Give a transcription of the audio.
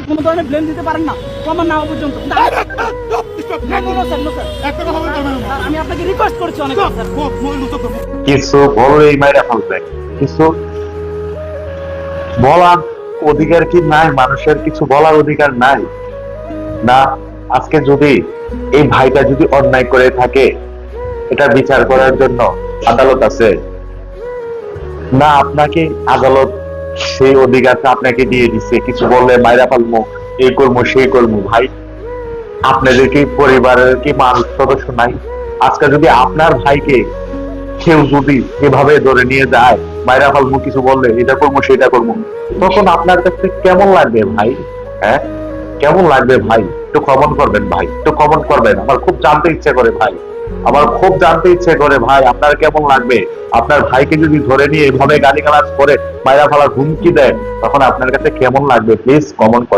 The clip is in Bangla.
কোনো ধরনের ব্লেম দিতে পারেন না প্রমাণ না হওয়া পর্যন্ত। আমি আপনাকে রিকোয়েস্ট করছি অনেক স্যার। কিছু বলেই মাইরা ফেলবে, কিছু বলার অধিকার কি নাই? মানুষের কিছু বলার অধিকার নাই না? আজকে যদি এই ভাইটা যদি অন্যায় করে থাকে, এটা বিচার করার জন্য আদালত আছে না? আপনাকে আদালত সেই অধিকারটা আপনাকে দিয়ে দিচ্ছে, কিছু বললে মাইরা ফেলবো, এই করবো সেই করবো। ভাই, আপনাদের কি পরিবারের কি মানুষ সদস্য নাই? আজকে যদি আপনার ভাইকে কেউ যদি এভাবে ধরে নিয়ে যায়, মাইরা ফেলবো, কিছু বললে এটা করবো সেটা করবো, তখন আপনার কাছে কেমন লাগবে ভাই? হ্যাঁ, কেমন লাগবে ভাই? একটু কমেন্ট করবেন ভাই, একটু কমেন্ট করবেন। আমার খুব জানতে ইচ্ছে করে ভাই, আমার খুব জানতে ইচ্ছে করে ভাই, আপনার কেমন লাগবে? আপনার ভাইকে যদি ধরে নিয়ে এভাবে গালিগালাজ করে মাইরা ফেলার হুমকি দেয়, তখন আপনার কাছে কেমন লাগবে? Please comment